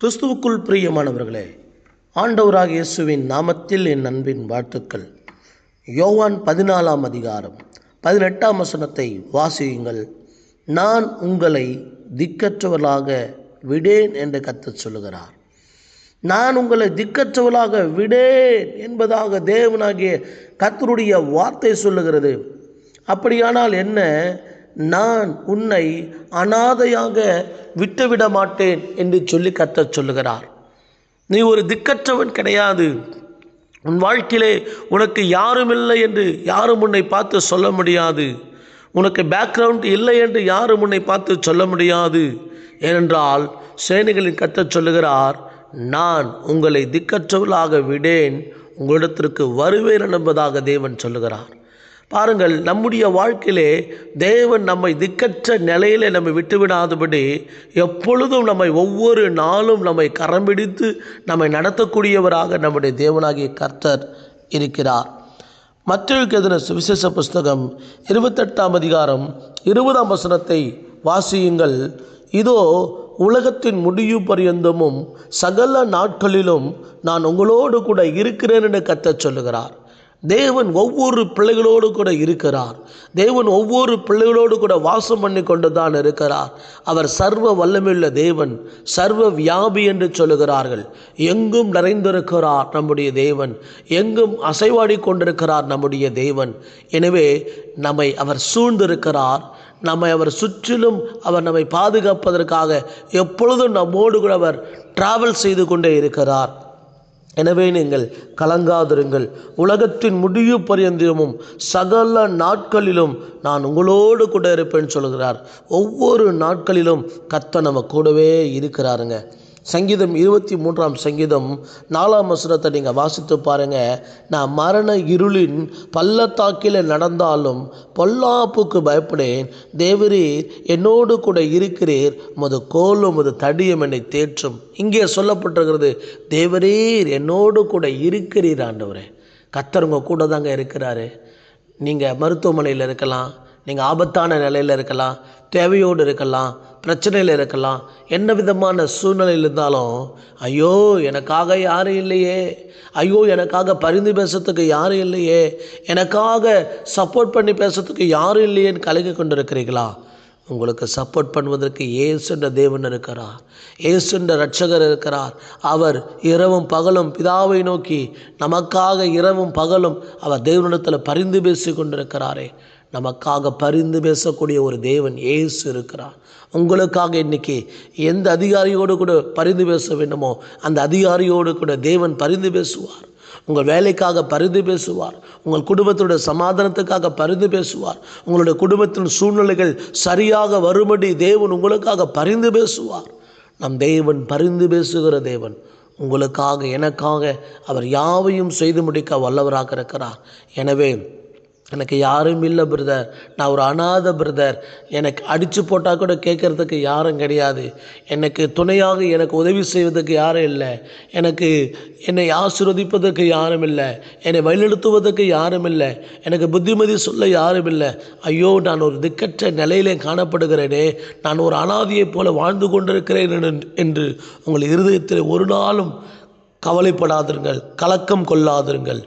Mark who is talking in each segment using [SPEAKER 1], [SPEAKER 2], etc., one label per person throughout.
[SPEAKER 1] கிறிஸ்துவுக்குள் பிரியமானவர்களே, ஆண்டவராக இயேசுவின் நாமத்தில் என் அன்பின் வாழ்த்துக்கள். யோவான் 14ஆம் அதிகாரம் 18ஆம் வசனத்தை வாசியுங்கள். நான் உங்களை திக்கற்றவர்களாக விடேன் என்று கர்த்தர் சொல்லுகிறார். நான் உங்களை திக்கற்றவர்களாக விடேன் என்பதாக தேவனாகிய கர்த்தருடைய வார்த்தை சொல்லுகிறது. அப்படியானால் என்ன? நான் உன்னை அனாதையாக விட்டுவிட மாட்டேன் என்று சொல்லி கர்த்தர் சொல்லுகிறார். நீ ஒரு திக்கற்றவன் கிடையாது. உன் வாழ்க்கையிலே உனக்கு யாரும் இல்லை என்று யாரும் உன்னை பார்த்து சொல்ல முடியாது. உனக்கு பேக்ரவுண்ட் இல்லை என்று யாரும் உன்னை பார்த்து சொல்ல முடியாது. ஏனென்றால் சேனைகளின் கர்த்தர் சொல்லுகிறார், நான் உங்களை திக்கற்றவர்களாக விடேன், உங்களிடத்திற்கு வருவேன் என்பதாக தேவன் சொல்லுகிறார். பாருங்கள், நம்முடைய வாழ்க்கையிலே தேவன் நம்மை திக்கற்ற நிலையிலே நம்மை விட்டுவிடாதபடி எப்பொழுதும் நம்மை ஒவ்வொரு நாளும் நம்மை கரம் பிடித்து நம்மை நடத்தக்கூடியவராக நம்முடைய தேவனாகிய கர்த்தர் இருக்கிறார். மத்தேயுவுக்கு எழுதின சுவிசேஷ புஸ்தகம் 28ஆம் அதிகாரம் 20ஆம் வசனத்தை வாசியுங்கள். இதோ, உலகத்தின் முடிவு பரியந்தமும் சகல நாட்களிலும் நான் உங்களோடு கூட இருக்கிறேன் என்று கர்த்தர் சொல்லுகிறார். தேவன் ஒவ்வொரு பிள்ளைகளோடு கூட இருக்கிறார். தேவன் ஒவ்வொரு பிள்ளைகளோடு கூட வாசம் பண்ணி கொண்டு தான் இருக்கிறார். அவர் சர்வ வல்லமையுள்ள தேவன், சர்வ வியாபி என்று சொல்லுகிறார்கள். எங்கும் நிறைந்திருக்கிறார் நம்முடைய தேவன், எங்கும் அசைவாடி கொண்டிருக்கிறார் நம்முடைய தேவன். எனவே நம்மை அவர் சூழ்ந்திருக்கிறார். நம்மை அவர் சுற்றிலும் அவர் நம்மை பாதுகாப்பதற்காக எப்பொழுதும் நம்மோடு கூட அவர் டிராவல் செய்து கொண்டே இருக்கிறார். எனவே நீங்கள் கலங்காதிருங்கள். உலகத்தின் முடிவு பரியந்தமும் சகல நாட்களிலும் நான் உங்களோடு கூட இருப்பேன்னு சொல்கிறார். ஒவ்வொரு நாட்களிலும் கர்த்தர் நம்ம கூடவே இருக்கிறாருங்க. சங்கீதம் 23ஆம் சங்கீதம் 4ஆம் வசனத்தை நீங்கள் வாசித்து பாருங்கள். நான் மரண இருளின் பள்ளத்தாக்கில் நடந்தாலும் பொல்லாப்புக்கு பயப்படேன். தேவரீர் என்னோடு கூட இருக்கிறீர், உமது கோலும் உமது தடியும் என்னை தேற்றும். இங்கே சொல்லப்பட்டிருக்கிறது, தேவரீர் என்னோடு கூட இருக்கிறீர். ஆண்டவரே, கர்த்தர் உங்கள் கூட தாங்க இருக்கிறாரு. நீங்கள் மருத்துவமனையில் இருக்கலாம், நீங்கள் ஆபத்தான நிலையில் இருக்கலாம், தேவையோடு இருக்கலாம், பிரச்சனையில் இருக்கலாம், என்ன விதமான சூழ்நிலையில் இருந்தாலும், ஐயோ எனக்காக யாரும் இல்லையே, ஐயோ எனக்காக பரிந்து பேசுறதுக்கு யாரும் இல்லையே, எனக்காக சப்போர்ட் பண்ணி பேசுறதுக்கு யாரும் இல்லையேன்னு கலங்கி கொண்டு இருக்கிறீங்களா? உங்களுக்கு சப்போர்ட் பண்ணுவதற்கு இயேசுன்ற தேவன் இருக்கிறார். இயேசுன்ற இரட்சகர் இருக்கிறார். அவர் இரவும் பகலும் பிதாவை நோக்கி நமக்காக இரவும் பகலும் அவர் தேவனிடத்தில் பரிந்து பேசி கொண்டிருக்கிறாரே. நமக்காக பரிந்து பேசக்கூடிய ஒரு தேவன் இயேசு இருக்கிறார். உங்களுக்காக இன்னைக்கு எந்த அதிகாரியோடு கூட பரிந்து பேச வேண்டுமோ அந்த அதிகாரியோடு கூட தேவன் பரிந்து பேசுவார். உங்கள் வேலைக்காக பரிந்து பேசுவார். உங்கள் குடும்பத்துடைய சமாதானத்துக்காக பரிந்து பேசுவார். உங்களுடைய குடும்பத்தின் சூழ்நிலைகள் சரியாக வரும்படி தேவன் உங்களுக்காக பரிந்து பேசுவார். நம் தேவன் பரிந்து பேசுகிற தேவன். உங்களுக்காக எனக்காக அவர் யாவையும் செய்து முடிக்க வல்லவராக இருக்கிறார். எனவே எனக்கு யாரும் இல்லை பிரதர், நான் ஒரு அநாத பிரதர், எனக்கு அடித்து போட்டால் கூட கேட்குறதுக்கு யாரும் கிடையாது, எனக்கு துணையாக எனக்கு உதவி செய்வதற்கு யாரும் இல்லை, என்னை ஆசீர்வதிப்பதற்கு யாரும் இல்லை, என்னை வழிநடத்துவதற்கு யாரும் இல்லை, எனக்கு புத்திமதி சொல்ல யாரும் இல்லை, ஐயோ நான் ஒரு திக்கற்ற நிலையிலே காணப்படுகிறேனே, நான் ஒரு அனாதையைப் போல வாழ்ந்து கொண்டிருக்கிறேன் என்று உங்கள் இருதயத்தில் ஒரு நாளும் கவலைப்படாதிருங்கள், கலக்கம் கொள்ளாதிருங்கள்.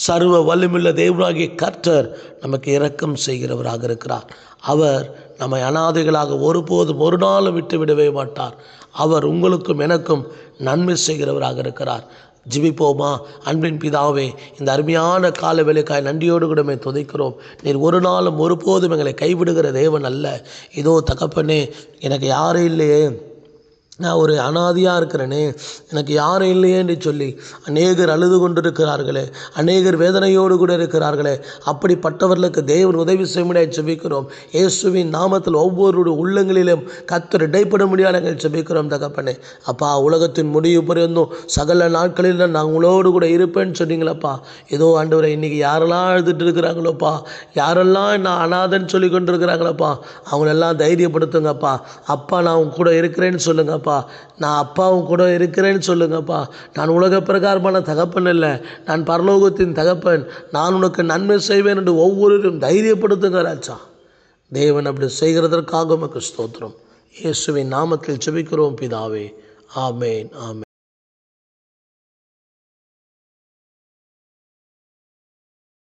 [SPEAKER 1] சர்வ வல்லமையுள்ள தேவனாகிய கர்த்தர் நமக்கு இரக்கம் செய்கிறவராக இருக்கிறார். அவர் நம்மை அனாதைகளாக ஒருபோதும் ஒரு நாளும் விட்டு விடவே மாட்டார். அவர் உங்களுக்கும் எனக்கும் நன்மை செய்கிறவராக இருக்கிறார். ஜெபிப்போமா? அன்பின் பிதாவே, இந்த அருமையான கால வேலைக்காய் நன்றியோடு கூடமே துதிக்கிறோம். நீர் ஒரு நாளும் ஒருபோதும் எங்களை கைவிடுகிற தேவன் அல்ல. இதோ தகப்பனே, எனக்கு யாரும் இல்லையே, நான் ஒரு அனாதையாக இருக்கிறேனே, எனக்கு யாரும் இல்லையே என்று சொல்லி அநேகர் அழுது கொண்டிருக்கிறார்களே, அநேகர் வேதனையோடு கூட இருக்கிறார்களே. அப்படிப்பட்டவர்களுக்கு தேவன் உதவி செய்ய முடியாது ஜெபிக்கிறோம். இயேசுவின் நாமத்தில் ஒவ்வொருடைய உள்ளங்களிலும் கர்த்தர் இடைப்பட முடியாது நாங்கள் ஜெபிக்கிறோம் தகப்பனே. அப்பா, உலகத்தின் முடிவு பரியந்தும் சகல நாட்களில் நான் உங்களோடு கூட இருப்பேன்னு சொன்னீங்களப்பா. ஏதோ ஆண்டவரை, இன்றைக்கி யாரெல்லாம் அழுதுட்டு இருக்கிறாங்களோப்பா, யாரெல்லாம் நான் அனாதன்னு சொல்லி கொண்டு இருக்கிறாங்களப்பா, அவங்களெல்லாம் தைரியப்படுத்துங்கப்பா. அப்பா, நான் உங்க கூட இருக்கிறேன்னு சொல்லுங்க. நான் அப்பாவும் கூட இருக்கிறேன்னு சொல்லுங்கப்பா. நான் உலக பிரகாரமான தகப்பன் இல்லை, நான் பரலோகத்தின் தகப்பன், நான் உனக்கு நன்மை செய்வேன் என்று ஒவ்வொருவரும் தைரியப்படுத்துங்க ராஜா. தேவன் அப்படி செய்கிறதற்காக உமக்கு ஸ்தோத்திரம். இயேசுவின் நாமத்தில் ஜெபிக்கிறோம் பிதாவே, ஆமேன். ஆமேன்.